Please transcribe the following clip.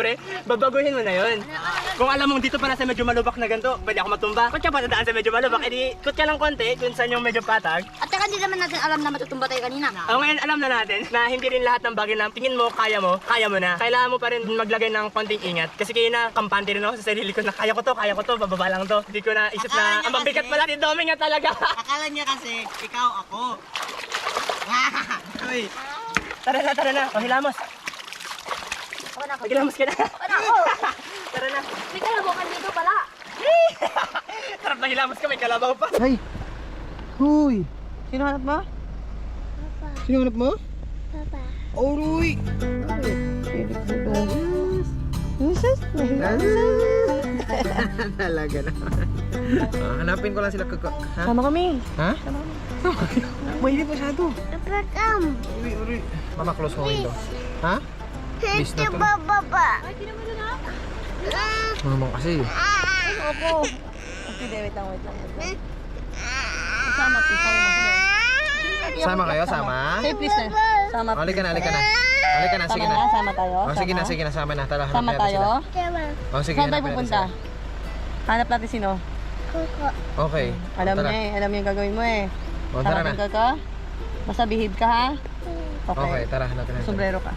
syempre, babaguhin mo na yun. Kung alam mong dito pa na sa medyo malubak na ganito, pwede ako matumba. Kung siya pa dadaan sa medyo malubak, edi ikot ka lang konti, dun sa yung medyo patag. At saka hindi naman natin alam na matutumba tayo kanina. Ngayon alam na natin na hindi rin lahat ng bagay na tingin mo, kaya mo na. Kailangan mo pa rin maglagay ng konting ingat. Kasi kaya na, kampante rin ako sa sarili ko na kaya ko to, bababa lang to. Hindi ko na isip na, ang mabigat pala ni Domi nga talaga. Akala niya kasi, ikaw ako. Uy. Tara na. O, hilamos. Ako na ako. Hilamos ka na. Ako na ako. Tara na. May kalabukan dito pala. Sarap na hilamos ka, may kalabaw pa. Ay! Huy! Sino hanap mo? Papa. Sino hanap mo? Papa. Oh, Ruy! Talaga na. Hanapin ko lang sila kaka. Ha? Sama kami. Ha? Mainit masyado. Papa, come. Uy. Mama, close mo window. Ha? Please na to. Papa. Mama kasi. Opo. Hindi, wait lang. Sama, please. Sama kayo, sama? Say please na. Sama. Halika na. Halika na, sige na. Sama tayo. Oh, sige na, sama na. Tara, Sama hanapin natin tayo. sila. Oh, sige, Saan tayo hanapin natin pupunta? sila. Hanap natin sino? Okay. Alam Tara. niya eh. Alam niya yung gagawin mo eh. Oh, tara na. Hanapin ka. Basta behave ka ha. Okay, tara, hanapin natin. Sombrero ka.